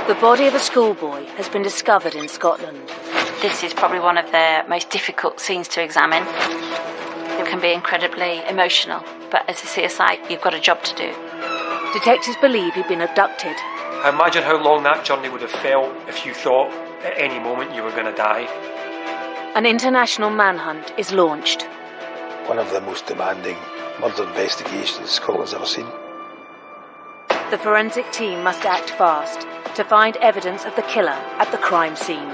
The body of a schoolboy has been discovered in Scotland. This is probably one of the most difficult scenes to examine. It can be incredibly emotional, but as a CSI, you've got a job to do. Detectives believe he'd been abducted. I imagine how long that journey would have felt if you thought at any moment you were going to die. An international manhunt is launched. One of the most demanding murder investigations Scotland's ever seen. The forensic team must act fast to find evidence of the killer at the crime scene.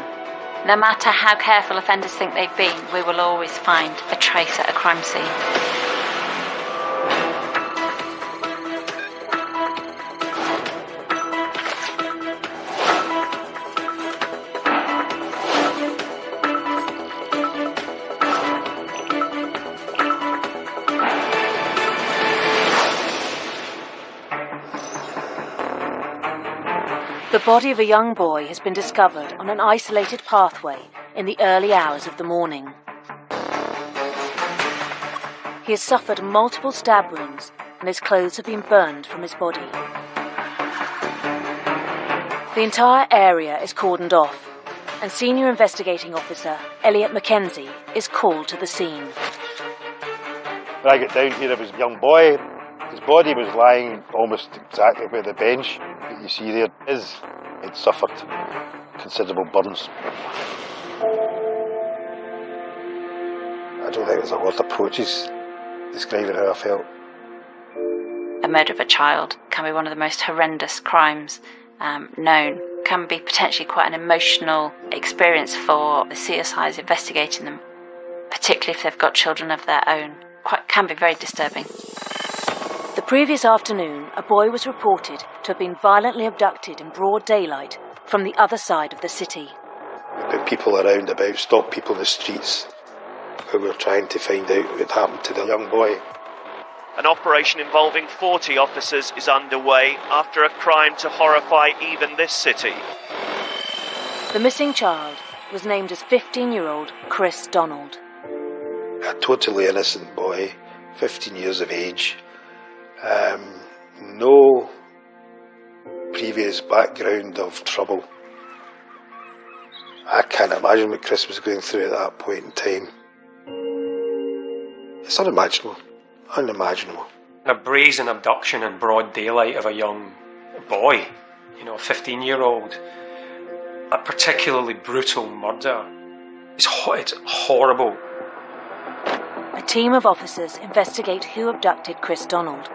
No matter how careful offenders think they've been, we will always find a trace at a crime scene. The body of a young boy has been discovered on an isolated pathway in the early hours of the morning. He has suffered multiple stab wounds and his clothes have been burned from his body. The entire area is cordoned off and Senior Investigating Officer Elliot Mackenzie is called to the scene. When I got down here, there was a young boy. His body was lying almost exactly where the bench that you see there is. He'd suffered considerable burns. I don't think there's a lot of approaches describing how I felt. A murder of a child can be one of the most horrendous crimes known. Can be potentially quite an emotional experience for the CSIs investigating them, particularly if they've got children of their own. Can be very disturbing. The previous afternoon, a boy was reported to have been violently abducted in broad daylight from the other side of the city. We put people around about, stopped people in the streets who were trying to find out what happened to the young boy. An operation involving 40 officers is underway after a crime to horrify even this city. The missing child was named as 15-year-old Chris Donald. A totally innocent boy, 15 years of age. No previous background of trouble. I can't imagine what Chris was going through at that point in time. It's unimaginable. Unimaginable. A brazen abduction in broad daylight of a young boy, a 15-year-old. A particularly brutal murder. It's horrible. A team of officers investigate who abducted Chris Donald,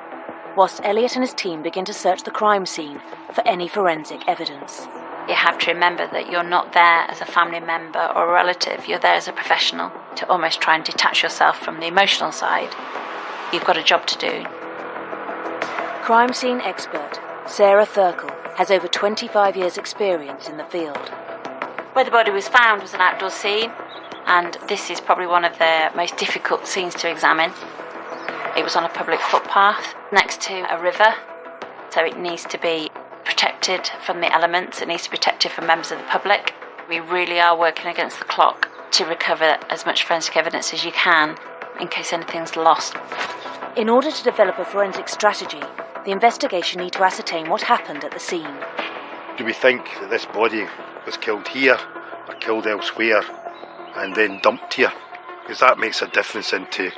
whilst Elliot and his team begin to search the crime scene for any forensic evidence. You have to remember that you're not there as a family member or a relative, you're there as a professional to almost try and detach yourself from the emotional side. You've got a job to do. Crime scene expert Sarah Thurkel has over 25 years' experience in the field. Where the body was found was an outdoor scene, and this is probably one of the most difficult scenes to examine. It was on a public footpath next to a river, so it needs to be protected from the elements, it needs to be protected from members of the public. We really are working against the clock to recover as much forensic evidence as you can in case anything's lost. In order to develop a forensic strategy, the investigation need to ascertain what happened at the scene. Do we think that this body was killed here or killed elsewhere and then dumped here? Because that makes a difference into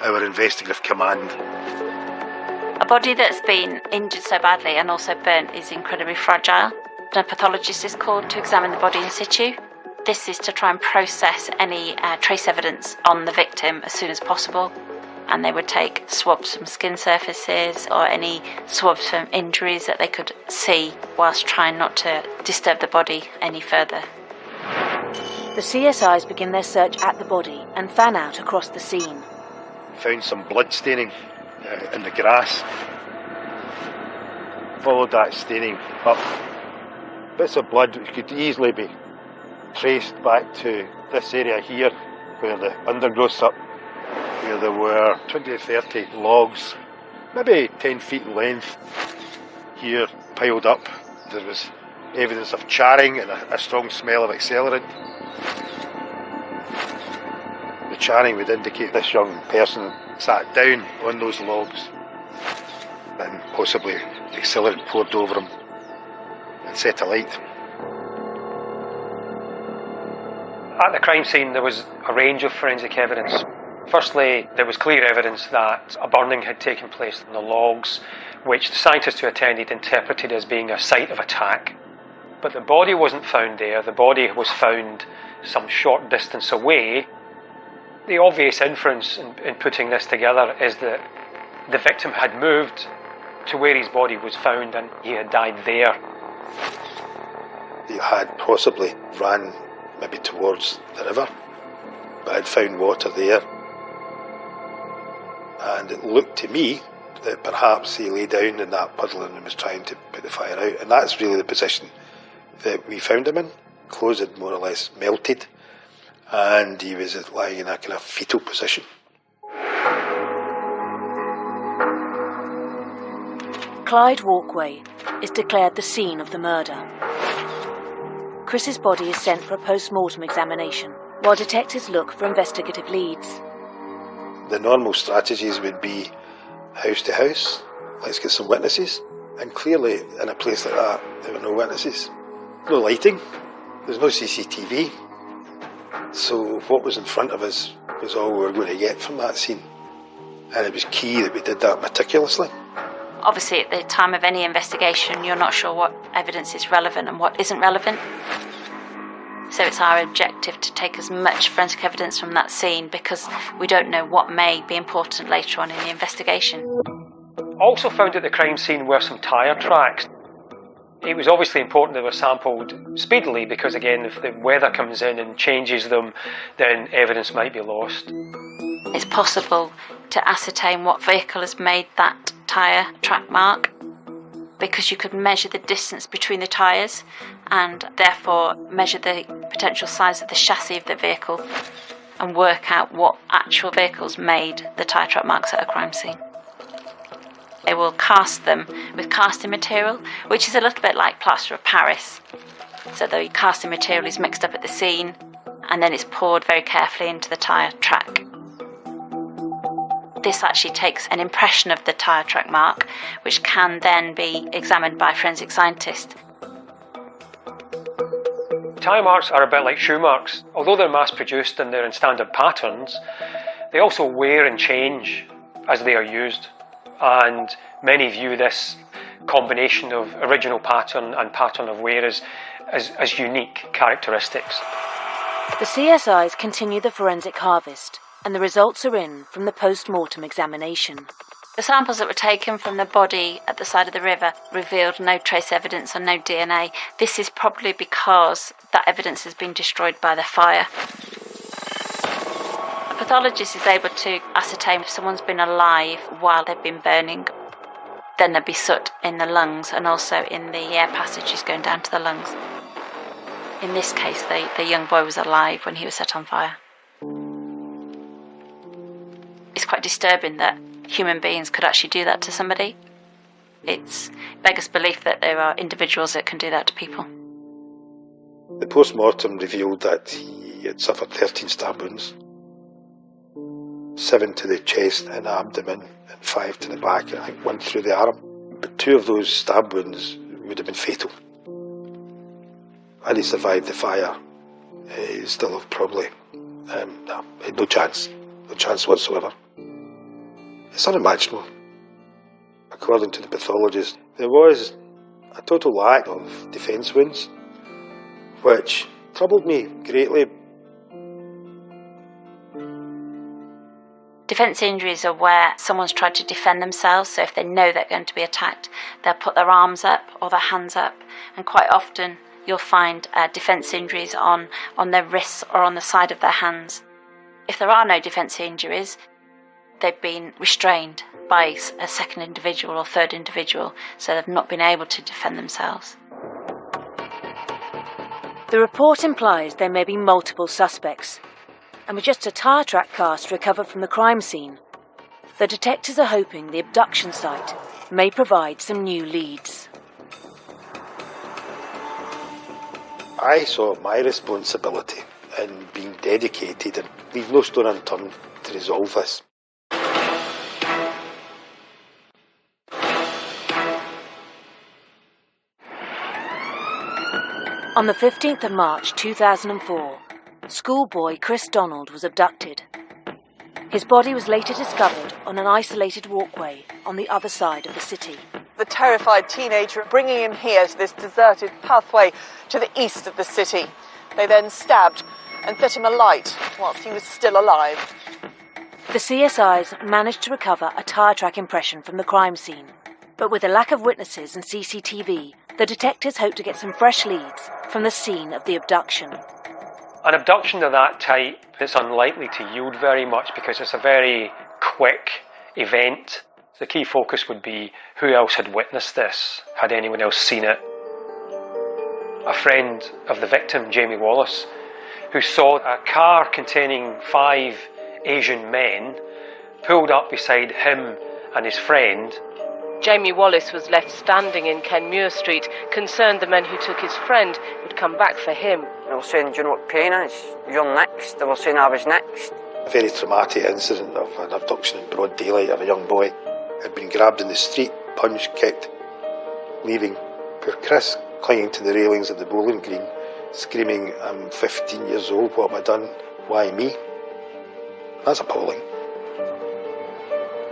our investigative command. A body that's been injured so badly and also burnt is incredibly fragile. A pathologist is called to examine the body in situ. This is to try and process any trace evidence on the victim as soon as possible. And they would take swabs from skin surfaces or any swabs from injuries that they could see whilst trying not to disturb the body any further. The CSIs begin their search at the body and fan out across the scene. Found some blood staining in the grass. Followed that staining up. Bits of blood which could easily be traced back to this area here where the undergrowth's up, where there were 20 to 30 logs, maybe 10 feet in length, here piled up. There was evidence of charring and a strong smell of accelerant. The charring would indicate this young person sat down on those logs and possibly accelerant poured over him and set alight. At the crime scene, there was a range of forensic evidence. Firstly, there was clear evidence that a burning had taken place in the logs, which the scientists who attended interpreted as being a site of attack. But the body wasn't found there. The body was found some short distance away. The obvious inference in putting this together is that the victim had moved to where his body was found and he had died there. He had possibly ran maybe towards the river, but had found water there. And it looked to me that perhaps he lay down in that puddle and was trying to put the fire out. And that's really the position that we found him in. Clothes had more or less melted, and he was lying in a kind of fetal position. Clyde Walkway is declared the scene of the murder. Chris's body is sent for a post-mortem examination, while detectives look for investigative leads. The normal strategies would be house to house, let's get some witnesses. And clearly, in a place like that, there were no witnesses. No lighting, there's no CCTV. So what was in front of us was all we were going to get from that scene. And it was key that we did that meticulously. Obviously, at the time of any investigation, you're not sure what evidence is relevant and what isn't relevant. So it's our objective to take as much forensic evidence from that scene because we don't know what may be important later on in the investigation. Also found at the crime scene were some tyre tracks. It was obviously important they were sampled speedily because, again, if the weather comes in and changes them, then evidence might be lost. It's possible to ascertain what vehicle has made that tyre track mark because you could measure the distance between the tyres and therefore measure the potential size of the chassis of the vehicle and work out what actual vehicles made the tyre track marks at a crime scene. They will cast them with casting material, which is a little bit like plaster of Paris. So the casting material is mixed up at the scene and then it's poured very carefully into the tyre track. This actually takes an impression of the tyre track mark, which can then be examined by a forensic scientist. Tyre marks are a bit like shoe marks. Although they're mass-produced and they're in standard patterns, they also wear and change as they are used. And many view this combination of original pattern and pattern of wear as unique characteristics. The CSIs continue the forensic harvest, and the results are in from the post-mortem examination. The samples that were taken from the body at the side of the river revealed no trace evidence or no DNA. This is probably because that evidence has been destroyed by the fire. A pathologist is able to ascertain if someone's been alive while they've been burning. Then there'd be soot in the lungs and also in the air passages going down to the lungs. In this case, the young boy was alive when he was set on fire. It's quite disturbing that human beings could actually do that to somebody. It's beggars belief that there are individuals that can do that to people. The post-mortem revealed that he had suffered 13 stab wounds, 7 to the chest and abdomen and 5 to the back and I think 1 through the arm. But 2 of those stab wounds would have been fatal. Had he survived the fire, he still have probably no chance whatsoever. It's unimaginable. According to the pathologist, there was a total lack of defence wounds, which troubled me greatly. Defence injuries are where someone's tried to defend themselves, so if they know they're going to be attacked, they'll put their arms up or their hands up, and quite often you'll find defence injuries on their wrists or on the side of their hands. If there are no defence injuries, they've been restrained by a second individual or third individual, so they've not been able to defend themselves. The report implies there may be multiple suspects, and with just a tyre track cast recovered from the crime scene, the detectives are hoping the abduction site may provide some new leads. I saw my responsibility in being dedicated and leave no stone unturned to resolve this. On the 15th of March 2004, schoolboy Chris Donald was abducted. His body was later discovered on an isolated walkway on the other side of the city. The terrified teenager bringing him here to this deserted pathway to the east of the city. They then stabbed and set him alight whilst he was still alive. The CSIs managed to recover a tyre track impression from the crime scene. But with a lack of witnesses and CCTV, the detectives hope to get some fresh leads from the scene of the abduction. An abduction of that type is unlikely to yield very much because it's a very quick event. The key focus would be who else had witnessed this, had anyone else seen it. A friend of the victim, Jamie Wallace, who saw a car containing 5 Asian men pulled up beside him and his friend. Jamie Wallace was left standing in Kenmure Street, concerned the men who took his friend would come back for him. They were saying, do you know what pain is? You're next. They were saying I was next. A very traumatic incident of an abduction in broad daylight of a young boy. Had been grabbed in the street, punched, kicked, leaving poor Chris clinging to the railings of the bowling green, screaming, I'm 15 years old, what have I done? Why me? That's appalling.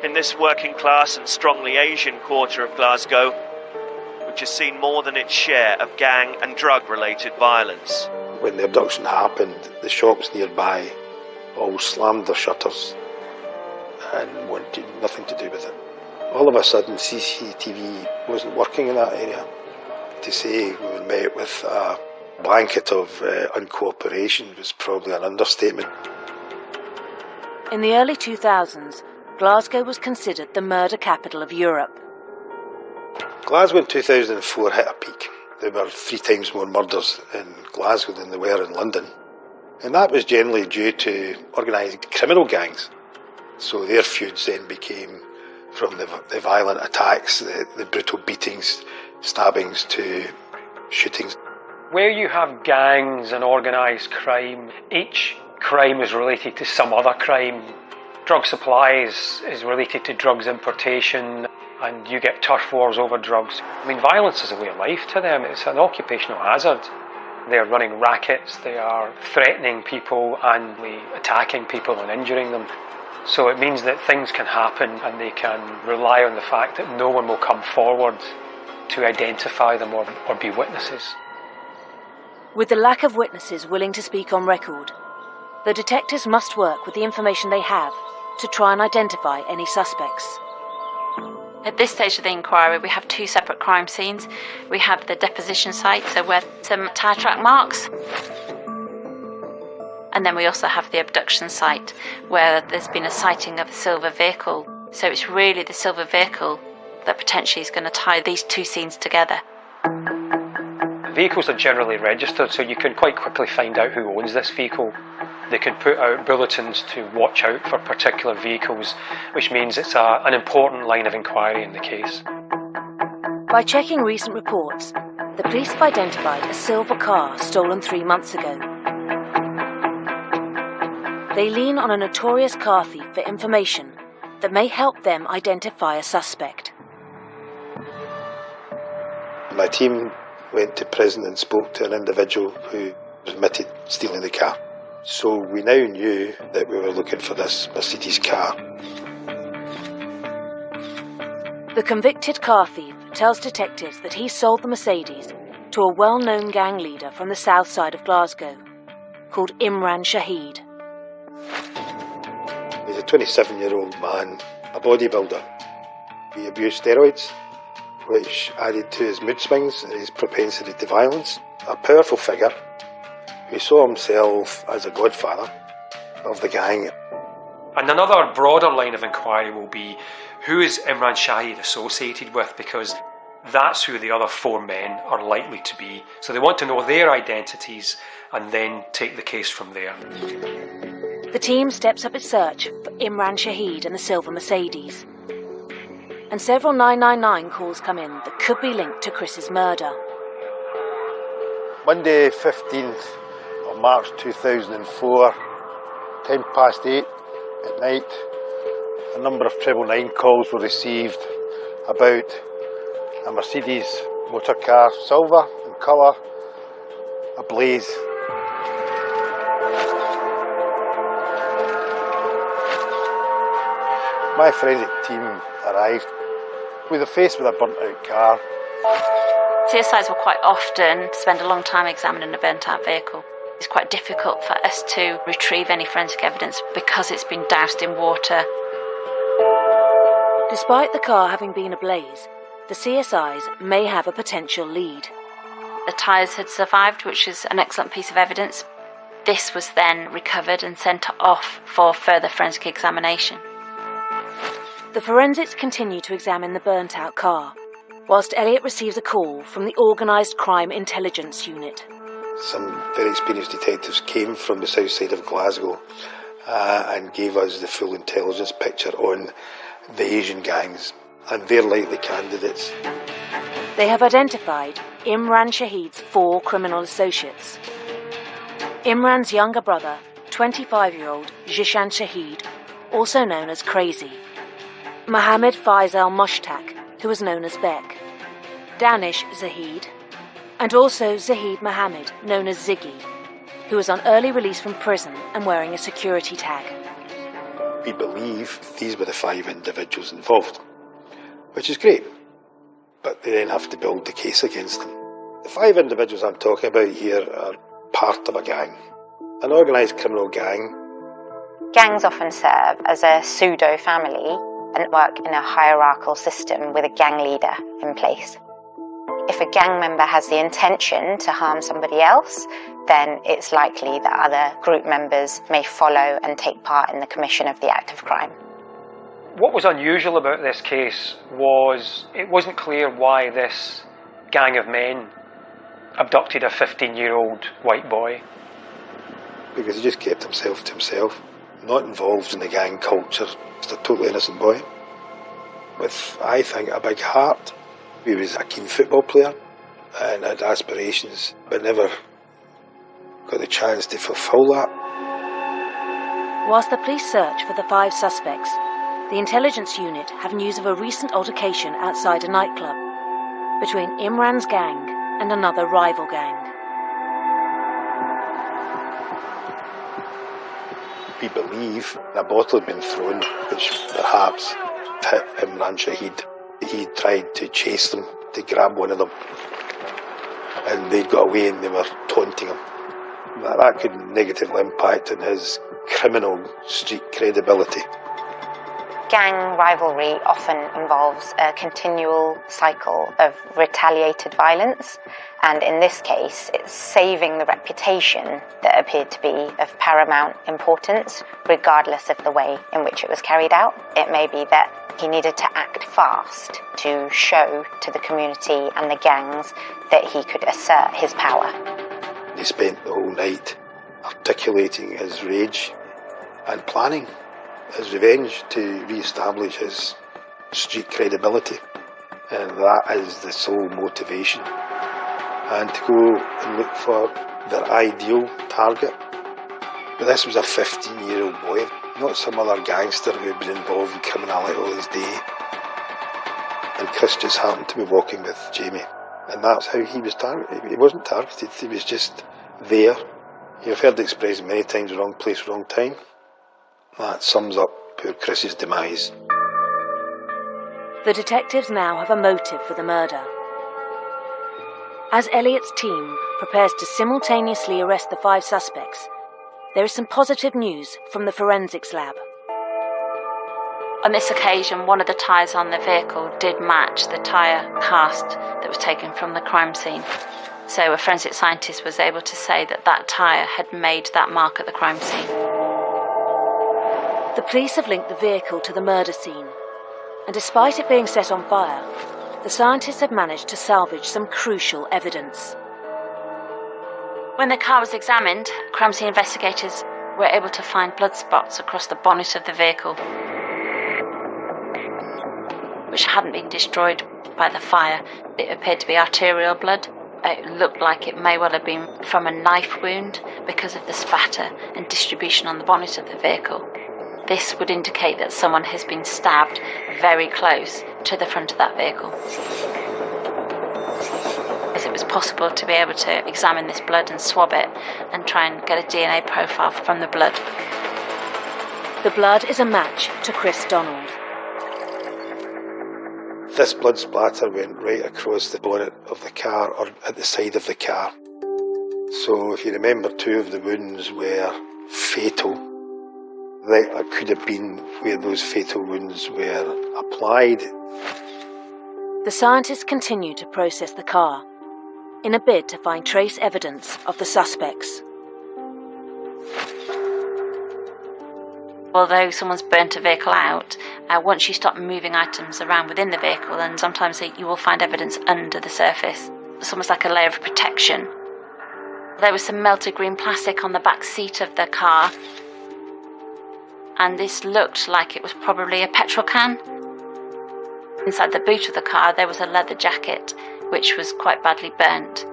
In this working class and strongly Asian quarter of Glasgow, which has seen more than its share of gang and drug-related violence. When the abduction happened, the shops nearby all slammed their shutters and wanted nothing to do with it. All of a sudden, CCTV wasn't working in that area. To say we were met with a blanket of uncooperation was probably an understatement. In the early 2000s, Glasgow was considered the murder capital of Europe. Glasgow in 2004 hit a peak. There were 3 times more murders in Glasgow than there were in London. And that was generally due to organised criminal gangs. So their feuds then became from the violent attacks, the brutal beatings, stabbings to shootings. Where you have gangs and organised crime, each crime is related to some other crime. Drug supply is related to drugs importation, and you get turf wars over drugs. I mean, violence is a way of life to them. It's an occupational hazard. They're running rackets, they are threatening people and attacking people and injuring them. So it means that things can happen and they can rely on the fact that no one will come forward to identify them or be witnesses. With the lack of witnesses willing to speak on record, the detectives must work with the information they have to try and identify any suspects. At this stage of the inquiry, we have 2 separate crime scenes. We have the deposition site, so where some tyre track marks. And then we also have the abduction site, where there's been a sighting of a silver vehicle. So it's really the silver vehicle that potentially is going to tie these 2 scenes together. Vehicles are generally registered, so you can quite quickly find out who owns this vehicle. They can put out bulletins to watch out for particular vehicles, which means it's an important line of inquiry in the case. By checking recent reports, the police have identified a silver car stolen 3 months ago. They lean on a notorious car thief for information that may help them identify a suspect. My team went to prison and spoke to an individual who admitted stealing the car. So we now knew that we were looking for this Mercedes car. The convicted car thief tells detectives that he sold the Mercedes to a well-known gang leader from the south side of Glasgow, called Imran Shahid. He's a 27-year-old man, a bodybuilder. He abused steroids, which added to his mood swings and his propensity to violence. A powerful figure who saw himself as a godfather of the gang. And another broader line of inquiry will be, who is Imran Shahid associated with? Because that's who the other 4 men are likely to be. So they want to know their identities and then take the case from there. The team steps up its search for Imran Shahid and the silver Mercedes. And several 999 calls come in that could be linked to Chris's murder. Monday 15th of March 2004, 8:10 at night, a number of 999 calls were received about a Mercedes motor car, silver in colour, ablaze. My forensic team arrived. We were faced with a burnt-out car. CSIs will quite often spend a long time examining a burnt-out vehicle. It's quite difficult for us to retrieve any forensic evidence because it's been doused in water. Despite the car having been ablaze, the CSIs may have a potential lead. The tyres had survived, which is an excellent piece of evidence. This was then recovered and sent off for further forensic examination. The forensics continue to examine the burnt-out car, whilst Elliot receives a call from the Organised Crime Intelligence Unit. Some very experienced detectives came from the south side of Glasgow and gave us the full intelligence picture on the Asian gangs and their likely candidates. They have identified Imran Shahid's 4 criminal associates. Imran's younger brother, 25-year-old Jishan Shahid, also known as Crazy. Mohammed Faisal Mushtaq, who is known as Beck. Danish Zahid, and also Zahid Mohammed, known as Ziggy, who was on early release from prison and wearing a security tag. We believe these were the 5 individuals involved, which is great, but they then have to build the case against them. The 5 individuals I'm talking about here are part of a gang, an organised criminal gang. Gangs often serve as a pseudo-family and work in a hierarchical system with a gang leader in place. If a gang member has the intention to harm somebody else, then it's likely that other group members may follow and take part in the commission of the act of crime. What was unusual about this case was it wasn't clear why this gang of men abducted a 15-year-old white boy. Because he just kept himself to himself, not involved in the gang culture, just a totally innocent boy with, I think, a big heart. He was a keen football player and had aspirations, but never got the chance to fulfil that. Whilst the police search for the 5 suspects, the intelligence unit have news of a recent altercation outside a nightclub between Imran's gang and another rival gang. We believe a bottle had been thrown, which perhaps hit Imran Shahid. He tried to chase them, to grab one of them, and they got away and they were taunting him. That could negatively impact on his criminal street credibility. Gang rivalry often involves a continual cycle of retaliated violence, and in this case, it's saving the reputation that appeared to be of paramount importance, regardless of the way in which it was carried out. It may be that he needed to act fast to show to the community and the gangs that he could assert his power. He spent the whole night articulating his rage and planning his revenge to re-establish his street credibility, and that is the sole motivation, and to go and look for their ideal target. But this was a 15-year-old boy, not some other gangster who had been involved in criminality all his day. And Chris just happened to be walking with Jamie, and that's how he was targeted. He wasn't targeted, he was just there. You've heard the expression many times, wrong place, wrong time. That sums up poor Chris's demise. The detectives now have a motive for the murder. As Elliot's team prepares to simultaneously arrest the 5 suspects, there is some positive news from the forensics lab. On this occasion, one of the tyres on the vehicle did match the tyre cast that was taken from the crime scene. So a forensic scientist was able to say that that tyre had made that mark at the crime scene. The police have linked the vehicle to the murder scene, and despite it being set on fire, the scientists have managed to salvage some crucial evidence. When the car was examined, crime scene investigators were able to find blood spots across the bonnet of the vehicle, which hadn't been destroyed by the fire. It appeared to be arterial blood. It looked like it may well have been from a knife wound because of the spatter and distribution on the bonnet of the vehicle. This would indicate that someone has been stabbed very close to the front of that vehicle, as it was possible to be able to examine this blood and swab it and try and get a DNA profile from the blood. The blood is a match to Chris Donald. This blood splatter went right across the bonnet of the car, or at the side of the car. So if you remember, 2 of the wounds were fatal. That could have been where those fatal wounds were applied. The scientists continue to process the car in a bid to find trace evidence of the suspects. Although someone's burnt a vehicle out, once you start moving items around within the vehicle, then sometimes you will find evidence under the surface. It's almost like a layer of protection. There was some melted green plastic on the back seat of the car, and this looked like it was probably a petrol can. Inside the boot of the car there was a leather jacket which was quite badly burnt.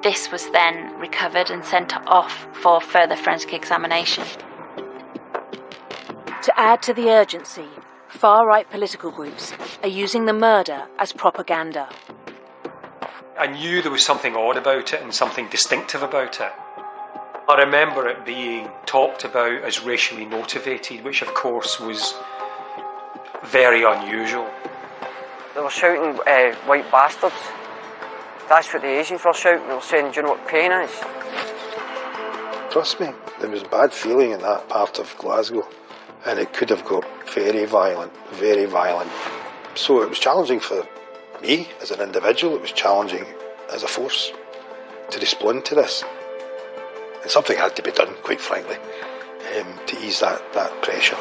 This was then recovered and sent off for further forensic examination. To add to the urgency, far-right political groups are using the murder as propaganda. I knew there was something odd about it and something distinctive about it. I remember it being talked about as racially motivated, which of course was very unusual. They were shouting, white bastards. That's what the Asians were shouting. They were saying, do you know what pain is? Trust me, there was bad feeling in that part of Glasgow, and it could have got very violent, very violent. So it was challenging for me as an individual, it was challenging as a force to respond to this. And something had to be done, quite frankly, to ease that pressure.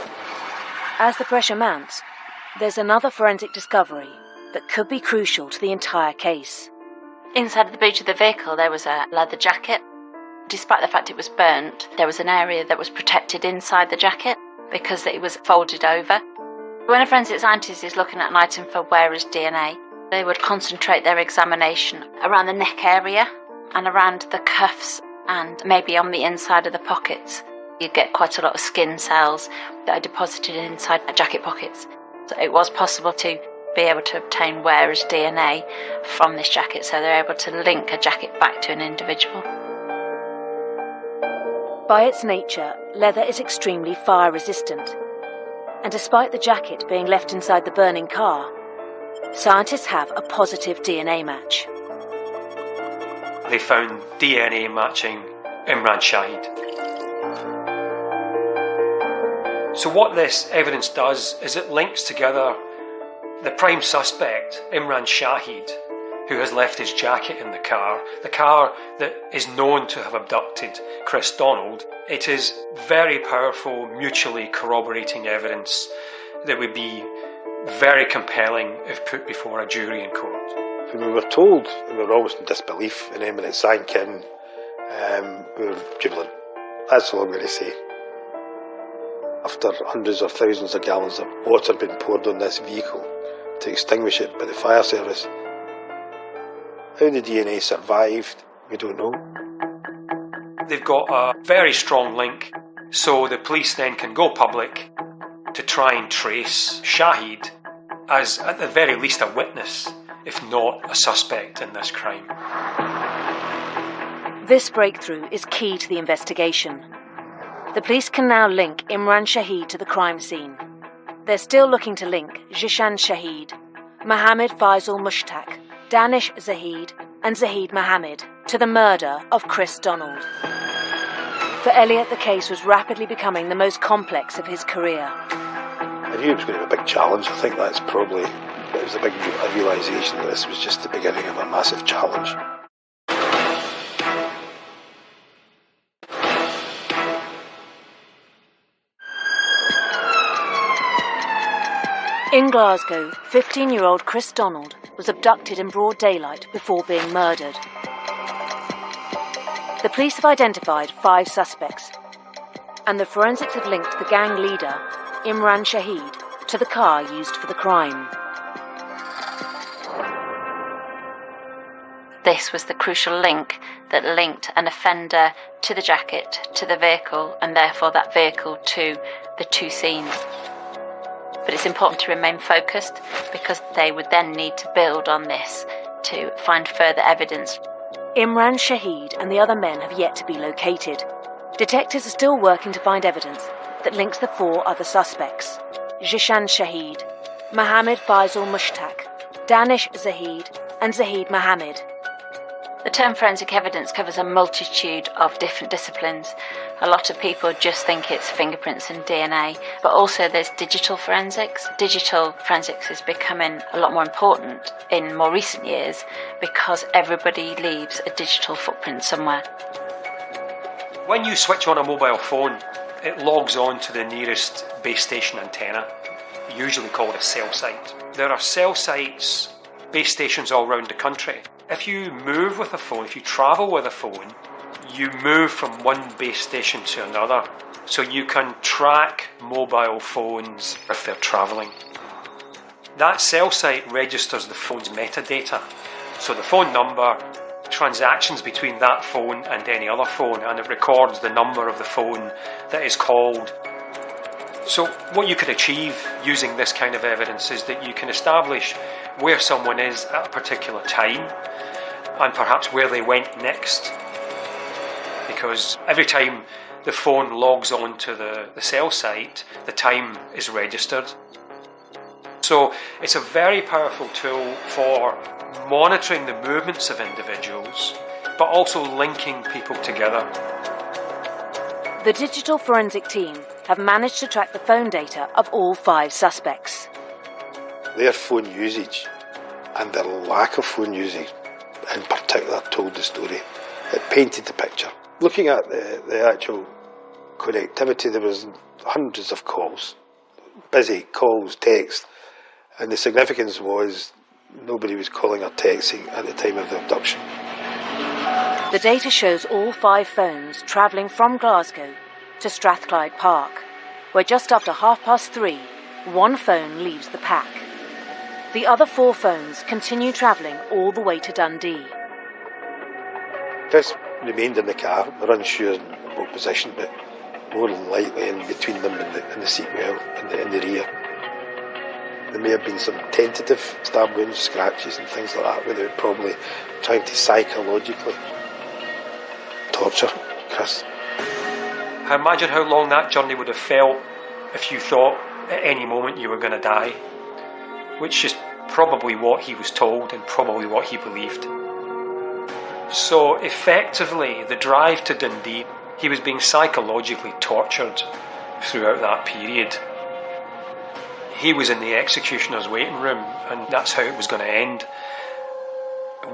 As the pressure mounts, there's another forensic discovery that could be crucial to the entire case. Inside the boot of the vehicle there was a leather jacket. Despite the fact it was burnt, there was an area that was protected inside the jacket because it was folded over. When a forensic scientist is looking at an item for wearer's DNA, they would concentrate their examination around the neck area and around the cuffs and maybe on the inside of the pockets. You'd get quite a lot of skin cells that are deposited inside jacket pockets. So it was possible to be able to obtain wearer's DNA from this jacket, so they're able to link a jacket back to an individual. By its nature, leather is extremely fire resistant. And despite the jacket being left inside the burning car, scientists have a positive DNA match. They found DNA matching Imran Shahid. So what this evidence does is it links together the prime suspect, Imran Shahid, who has left his jacket in the car that is known to have abducted Chris Donald. It is very powerful, mutually corroborating evidence that would be very compelling if put before a jury in court. When we were told, we were almost in disbelief, and then when it sank in, we were jubilant. That's all I'm going to say. After hundreds of thousands of gallons of water being poured on this vehicle to extinguish it by the fire service, how the DNA survived, we don't know. They've got a very strong link, so the police then can go public to try and trace Shahid as, at the very least, a witness, if not a suspect in this crime. This breakthrough is key to the investigation. The police can now link Imran Shahid to the crime scene. They're still looking to link Jishan Shahid, Mohammed Faisal Mushtaq, Danish Zahid and Zahid Mohammed to the murder of Chris Donald. For Elliot, the case was rapidly becoming the most complex of his career. I knew it was going to be a big challenge. I think that's probably, it was a big realisation that this was just the beginning of a massive challenge. In Glasgow, 15-year-old Chris Donald was abducted in broad daylight before being murdered. The police have identified 5 suspects, and the forensics have linked the gang leader, Imran Shahid, to the car used for the crime. This was the crucial link that linked an offender to the jacket, to the vehicle, and therefore that vehicle to the 2 scenes. But it's important to remain focused because they would then need to build on this to find further evidence. Imran Shahid and the other men have yet to be located. Detectives are still working to find evidence that links the 4 other suspects: Jishan Shahid, Mohammed Faisal Mushtaq, Danish Zahid, and Zahid Mohammed. The term forensic evidence covers a multitude of different disciplines. A lot of people just think it's fingerprints and DNA, but also there's digital forensics. Digital forensics is becoming a lot more important in more recent years because everybody leaves a digital footprint somewhere. When you switch on a mobile phone, it logs on to the nearest base station antenna, usually called a cell site. There are cell sites, base stations all around the country. If you move with a phone, if you travel with a phone, you move from one base station to another. So you can track mobile phones if they're travelling. That cell site registers the phone's metadata. So the phone number, transactions between that phone and any other phone, and it records the number of the phone that is called. So what you could achieve using this kind of evidence is that you can establish where someone is at a particular time and perhaps where they went next, because every time the phone logs on to the cell site, the time is registered. So it's a very powerful tool for monitoring the movements of individuals, but also linking people together. The digital forensic team have managed to track the phone data of all 5 suspects. Their phone usage and their lack of phone usage in particular told the story. It painted the picture. Looking at the actual connectivity, there was hundreds of calls, busy calls, text, and the significance was nobody was calling or texting at the time of the abduction. The data shows all 5 phones travelling from Glasgow to Strathclyde Park, where just after 3:30, one phone leaves the pack. The other 4 phones continue travelling all the way to Dundee. Chris remained in the car. We're unsure in what position, but more than likely in between them and the seat well, in the rear. There may have been some tentative stab wounds, scratches and things like that, where they were probably trying to psychologically torture Chris. I imagine how long that journey would have felt if you thought at any moment you were going to die, which is probably what he was told and probably what he believed. So effectively, the drive to Dundee, he was being psychologically tortured throughout that period. He was in the executioner's waiting room, and that's how it was going to end.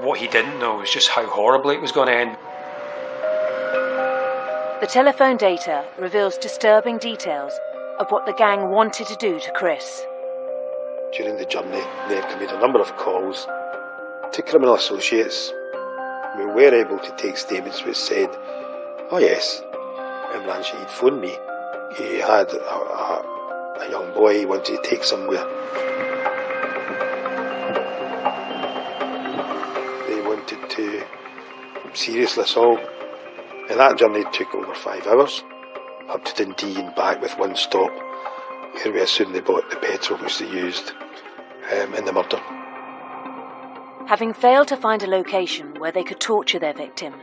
What he didn't know was just how horribly it was going to end. The telephone data reveals disturbing details of what the gang wanted to do to Chris. During the journey, they had made a number of calls to criminal associates. We were able to take statements which said, "Oh yes, Imran Shahid phoned me. He had a young boy he wanted to take somewhere. They wanted to seriously assault." And that journey took over 5 hours, up to Dundee and back with one stop, where we assume they bought the petrol which they used in the murder. Having failed to find a location where they could torture their victim,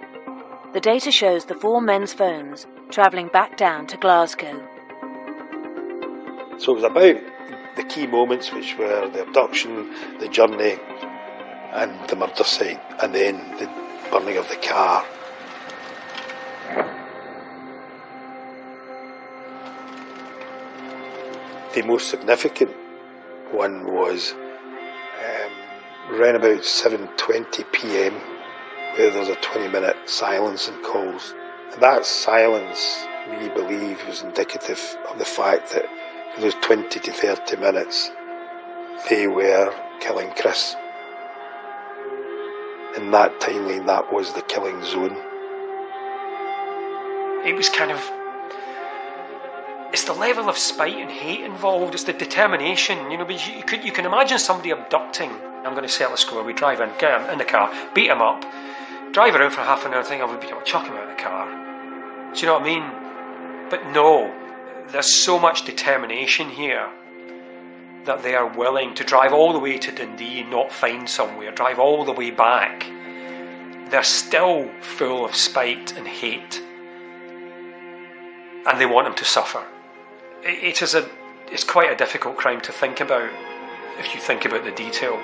the data shows the 4 men's phones travelling back down to Glasgow. So it was about the key moments, which were the abduction, the journey and the murder site, and then the burning of the car. The most significant one was around about 7:20 p.m, where there was a 20-minute silence in calls. And that silence, we believe, was indicative of the fact that for those 20 to 30 minutes, they were killing Chris. In that timeline, that was the killing zone. It was kind of... It's the level of spite and hate involved, it's the determination, but you can imagine somebody abducting. I'm going to settle the score, we drive in, get him in the car, beat him up, drive around for half an hour, think, I'll chuck him out of the car. Do you know what I mean? But no, there's so much determination here that they are willing to drive all the way to Dundee and not find somewhere, drive all the way back. they're still full of spite and hate, and they want him to suffer. It's quite a difficult crime to think about if you think about the detail.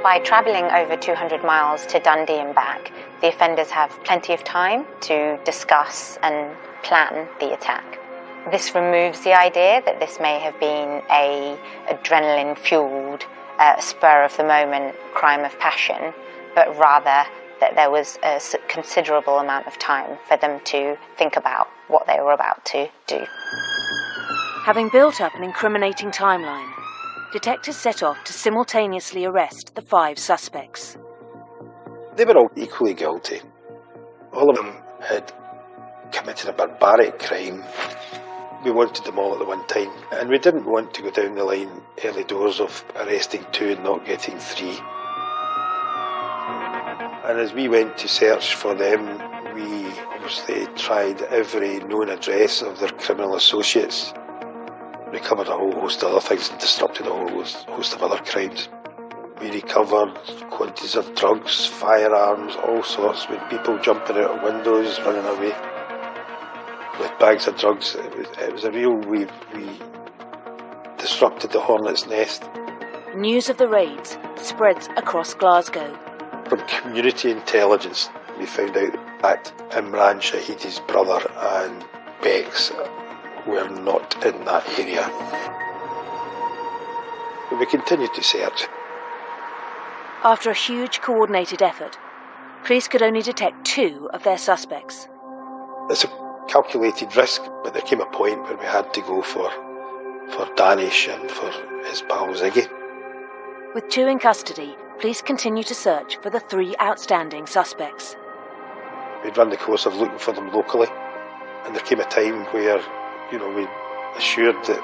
By travelling over 200 miles to Dundee and back, the offenders have plenty of time to discuss and plan the attack. This removes the idea that this may have been a adrenaline-fueled, spur-of-the-moment crime of passion, but rather that there was a considerable amount of time for them to think about what they were about to do. Having built up an incriminating timeline, detectives set off to simultaneously arrest the 5 suspects. They were all equally guilty. All of them had committed a barbaric crime. We wanted them all at the one time, and we didn't want to go down the line early doors of arresting 2 and not getting 3. And as we went to search for them, we obviously tried every known address of their criminal associates, recovered a whole host of other things and disrupted a whole host of other crimes. We recovered quantities of drugs, firearms, all sorts, with people jumping out of windows, running away with bags of drugs. It was a real, we disrupted the hornet's nest. News of the raids spreads across Glasgow. From community intelligence, we found out that Imran Shahidi's brother and Bex were not in that area. But we continued to search. After a huge coordinated effort, police could only detect 2 of their suspects. It's a calculated risk, but there came a point where we had to go for Danish and for his pal Ziggy. With 2 in custody, police continue to search for the 3 outstanding suspects. We'd run the course of looking for them locally, and there came a time where, we assured that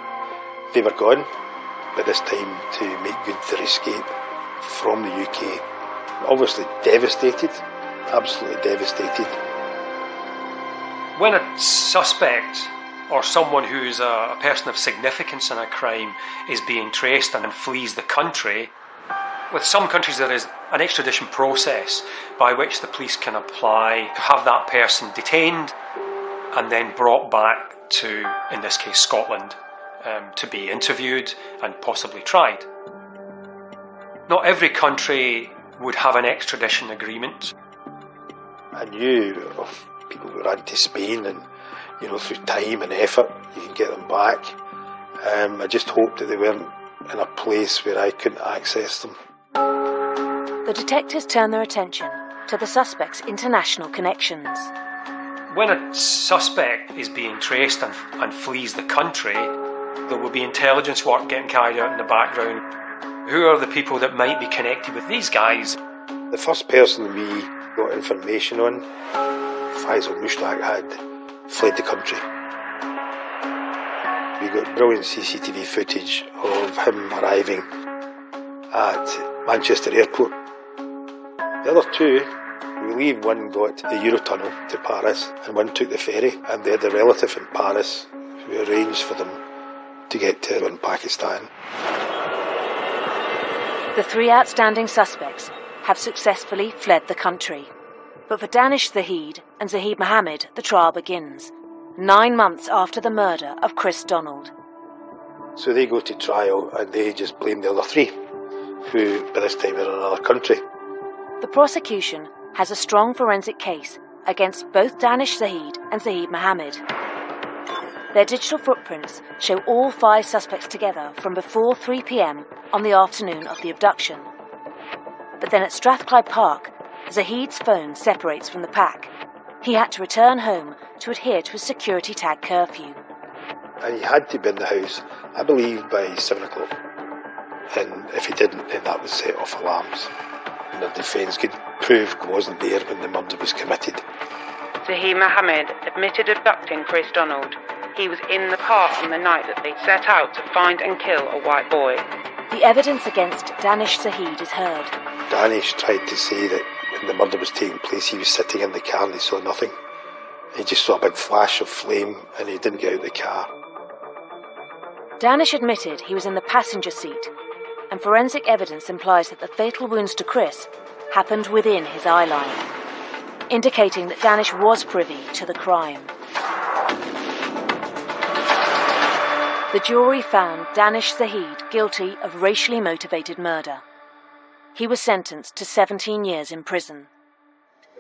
they were gone by this time to make good their escape from the UK. Obviously devastated, absolutely devastated. When a suspect or someone who's a person of significance in a crime is being traced and flees the country, with some countries there is an extradition process by which the police can apply to have that person detained and then brought back to, in this case, Scotland, to be interviewed and possibly tried. Not every country would have an extradition agreement. I knew of people who were anti-Spain and, through time and effort, you can get them back. I just hoped that they weren't in a place where I couldn't access them. The detectives turn their attention to the suspect's international connections. When a suspect is being traced and flees the country, there will be intelligence work getting carried out in the background. Who are the people that might be connected with these guys? The first person we got information on, Faisal Mushtaq, had fled the country. We got brilliant CCTV footage of him arriving at Manchester Airport. The other 2, we believe one got the Eurotunnel to Paris and one took the ferry, and they had a relative in Paris who arranged for them to get to in Pakistan. The 3 outstanding suspects have successfully fled the country. But for Danish Zahid and Zahid Mohammed, the trial begins, 9 months after the murder of Chris Donald. So they go to trial and they just blame the other 3, who by this time are in another country. The prosecution has a strong forensic case against both Danish Zahid and Zahid Mohammed. Their digital footprints show all 5 suspects together from before 3 p.m. on the afternoon of the abduction. But then at Strathclyde Park, Zahid's phone separates from the pack. He had to return home to adhere to a security tag curfew. And he had to be in the house, I believe, by 7 o'clock. And if he didn't, then that would set off alarms. And the defence could prove he wasn't there when the murder was committed. Zahid Mohammed admitted abducting Chris Donald. He was in the park on the night that they set out to find and kill a white boy. The evidence against Danish Zahid is heard. Danish tried to say that when the murder was taking place, he was sitting in the car and he saw nothing. He just saw a big flash of flame and he didn't get out of the car. Danish admitted he was in the passenger seat and forensic evidence implies that the fatal wounds to Chris happened within his eye line, indicating that Danish was privy to the crime. The jury found Danish Zahid guilty of racially motivated murder. He was sentenced to 17 years in prison.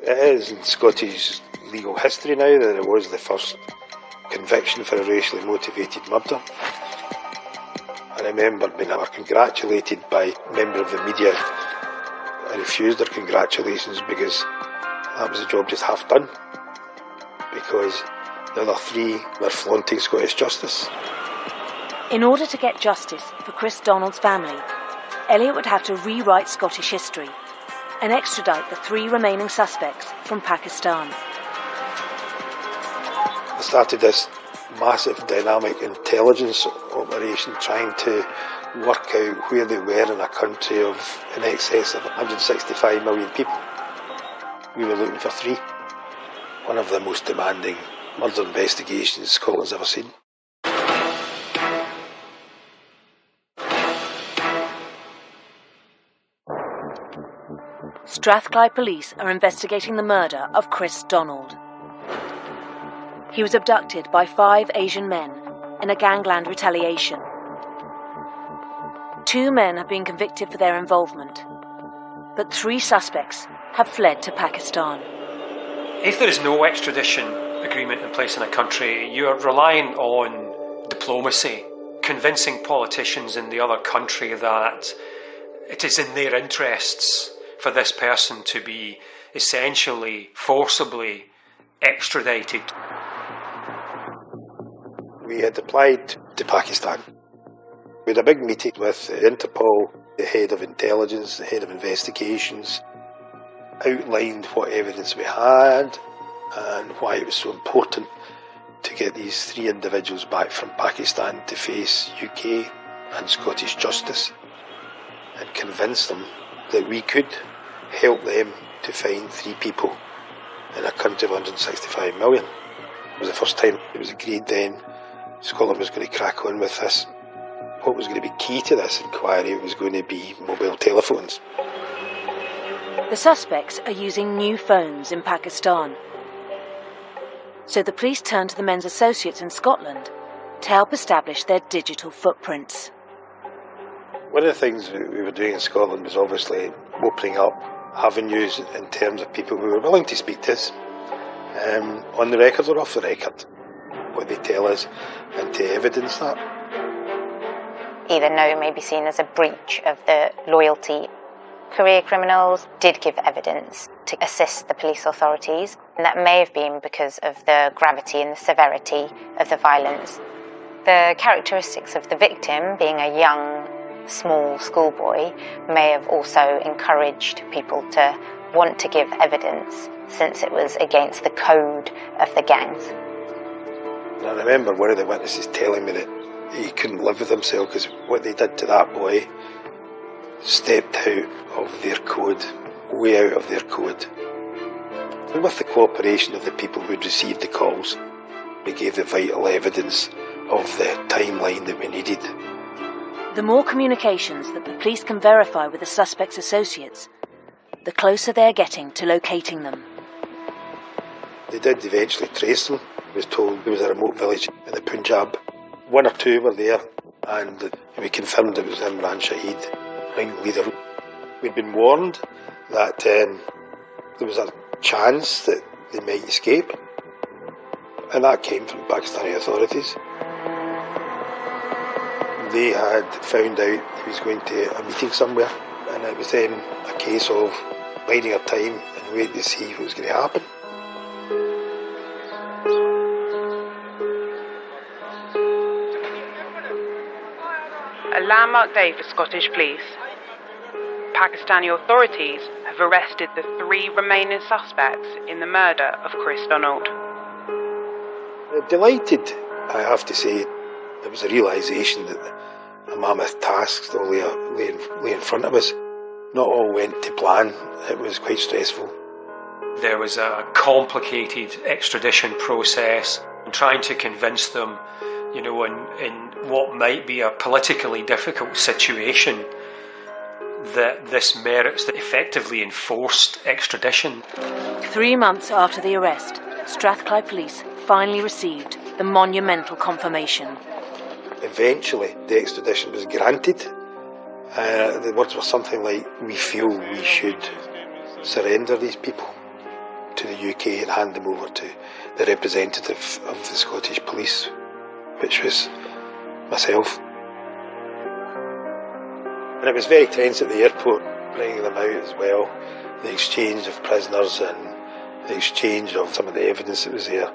It is in Scottish legal history now that it was the first conviction for a racially motivated murder. I remember being congratulated by a member of the media. I refused their congratulations because that was the job just half done. Because the other three were flaunting Scottish justice. In order to get justice for Chris Donald's family, Elliot would have to rewrite Scottish history and extradite the 3 remaining suspects from Pakistan. I started this massive dynamic intelligence operation trying to work out where they were in a country of in excess of 165 million people. We were looking for 3. One of the most demanding murder investigations Scotland's ever seen. Strathclyde police are investigating the murder of Chris Donald. He was abducted by 5 Asian men in a gangland retaliation. 2 men have been convicted for their involvement, but 3 suspects have fled to Pakistan. If there is no extradition agreement in place in a country, you are relying on diplomacy, convincing politicians in the other country that it is in their interests for this person to be essentially forcibly extradited. We had applied to Pakistan. We had a big meeting with Interpol, the head of intelligence, the head of investigations, outlined what evidence we had and why it was so important to get these 3 individuals back from Pakistan to face UK and Scottish justice, and convince them that we could help them to find 3 people in a country of 165 million. It was the first time it was agreed then Scotland was going to crack on with this. What was going to be key to this inquiry was going to be mobile telephones. The suspects are using new phones in Pakistan. So the police turned to the men's associates in Scotland to help establish their digital footprints. One of the things we were doing in Scotland was obviously opening up avenues in terms of people who were willing to speak to us, on the record or off the record, what they tell us, and to evidence that. Even though it may be seen as a breach of the loyalty, career criminals did give evidence to assist the police authorities, and that may have been because of the gravity and the severity of the violence. The characteristics of the victim, being a young, small schoolboy, may have also encouraged people to want to give evidence, since it was against the code of the gangs. And I remember one of the witnesses telling me that he couldn't live with himself because what they did to that boy stepped out of their code, way out of their code. And with the cooperation of the people who'd received the calls, we gave the vital evidence of the timeline that we needed. The more communications that the police can verify with the suspect's associates, the closer they're getting to locating them. They did eventually trace them. I was told there was a remote village in the Punjab. 1 or 2 were there, and we confirmed it was Imran Shahid, ringleader. We'd been warned that there was a chance that they might escape, and that came from Pakistani authorities. They had found out he was going to a meeting somewhere, and it was then a case of biding our time and waiting to see what was going to happen. A landmark day for Scottish police. Pakistani authorities have arrested the 3 remaining suspects in the murder of Chris Donald. Delighted, I have to say. There was a realisation that a mammoth task still lay in front of us. Not all went to plan. It was quite stressful. There was a complicated extradition process, and trying to convince them, in what might be a politically difficult situation, that this merits the effectively enforced extradition. 3 months after the arrest, Strathclyde Police finally received the monumental confirmation. Eventually, the extradition was granted. The words were something like, "We feel we should surrender these people to the UK and hand them over to the representative of the Scottish Police," which was myself. And it was very tense at the airport, bringing them out as well. The exchange of prisoners and the exchange of some of the evidence that was there.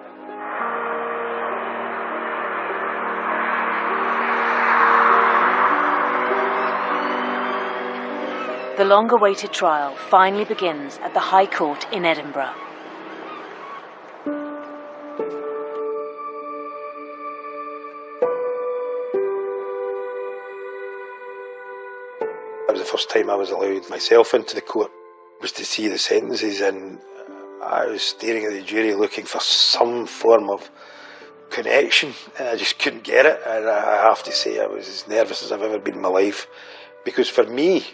The long-awaited trial finally begins at the High Court in Edinburgh. That was the first time I was allowed myself into the court, was to see the sentences, and I was staring at the jury looking for some form of connection, and I just couldn't get it. And I have to say I was as nervous as I've ever been in my life, because for me,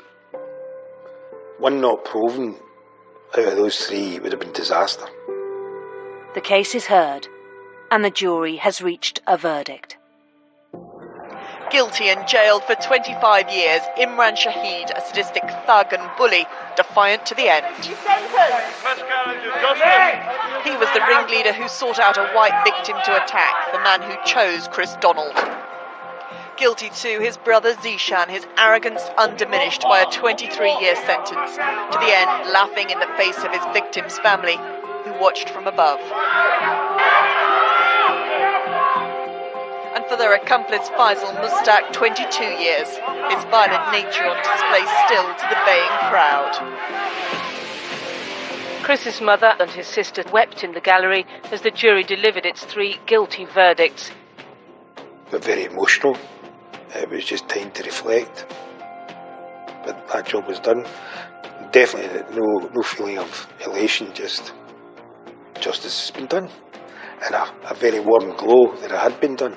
one not proven out of those three would have been disaster. The case is heard, and the jury has reached a verdict. Guilty and jailed for 25 years, Imran Shahid, a sadistic thug and bully, defiant to the end. He was the ringleader who sought out a white victim to attack, the man who chose Chris Donald. Guilty too, his brother Zishan, his arrogance undiminished by a 23-year sentence, to the end laughing in the face of his victim's family, who watched from above. And for their accomplice Faisal Mustaq, 22 years, his violent nature on display still to the baying crowd. Chris's mother and his sister wept in the gallery as the jury delivered its 3 guilty verdicts. Got very emotional. It was just time to reflect. But that job was done. Definitely no feeling of elation, just justice has been done. And a very warm glow that it had been done.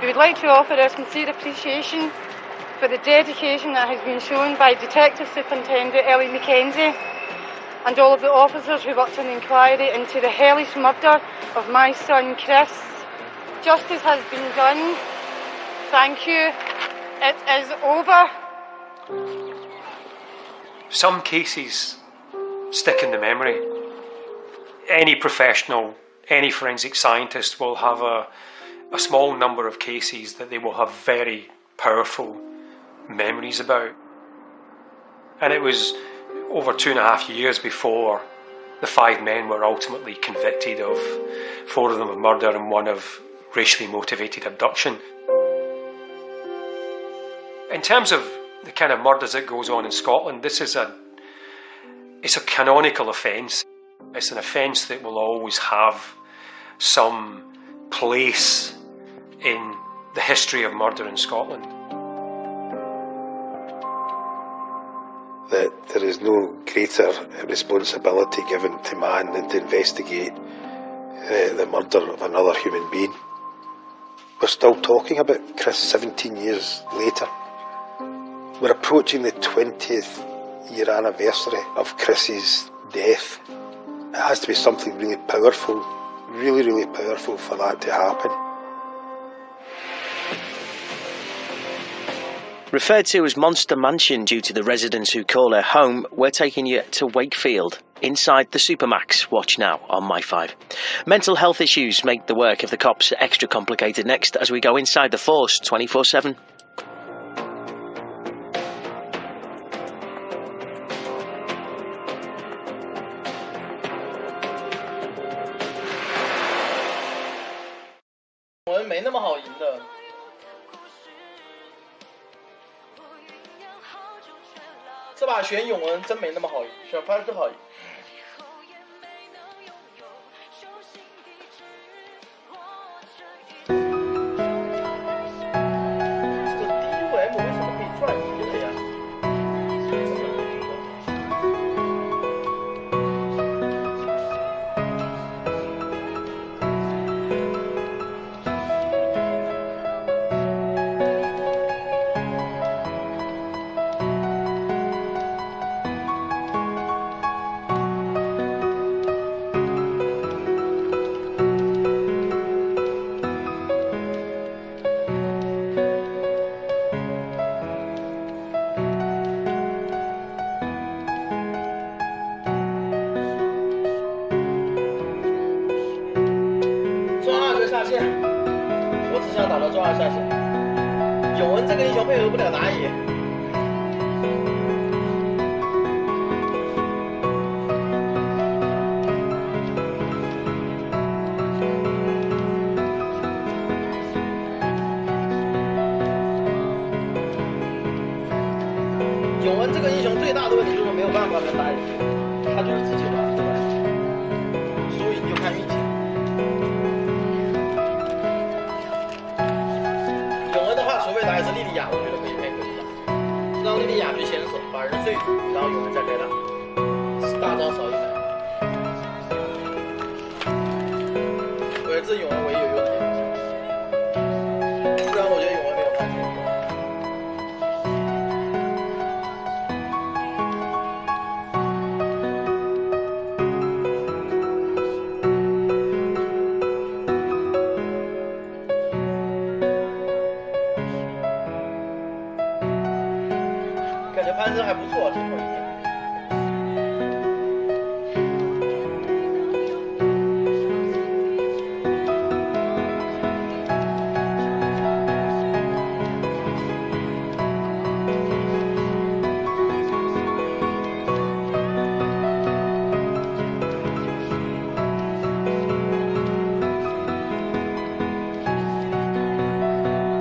We would like to offer our sincere appreciation for the dedication that has been shown by Detective Superintendent Ellie Mackenzie and all of the officers who worked on the inquiry into the hellish murder of my son Chris. Justice has been done. Thank you. It is over. Some cases stick in the memory. Any professional, any forensic scientist will have a small number of cases that they will have very powerful memories about. And it was over 2.5 years before the 5 men were ultimately convicted of 4 of them of murder and 1 of racially motivated abduction. In terms of the kind of murders that goes on in Scotland, it's a canonical offence. It's an offence that will always have some place in the history of murder in Scotland. That there is no greater responsibility given to man than to investigate the murder of another human being. We're still talking about Chris 17 years later. We're approaching the 20th year anniversary of Chris's death. It has to be something really powerful, really powerful for that to happen. Referred to as Monster Mansion due to the residents who call it home, we're taking you to Wakefield, inside the Supermax. Watch now on My5. Mental health issues make the work of the cops extra complicated next as we go inside the force 24/7.这把选永文真没那么好赢，选番是好赢。这个 DUM 为什么可以转移了呀？倒了，抓了下线。永恩这个英雄配合不了打野。永恩这个英雄最大的问题就是没有办法跟打野配合，他就是自己玩出来，所以你就看运气。永恩的话，除非打野是莉莉娅，我觉得可以配合一下，让莉莉娅去先手，把人睡住，然后永恩再开打，大招少一枚。我觉得这永恩唯一有用的点，不然我觉得永恩没有半点用。感觉潘森还不错，最后一点。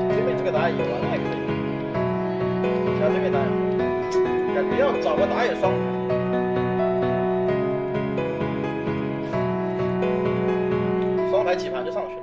对面这个打野玩的还可以，像对面打野。感觉要找个打野双排，双排几盘就上去了。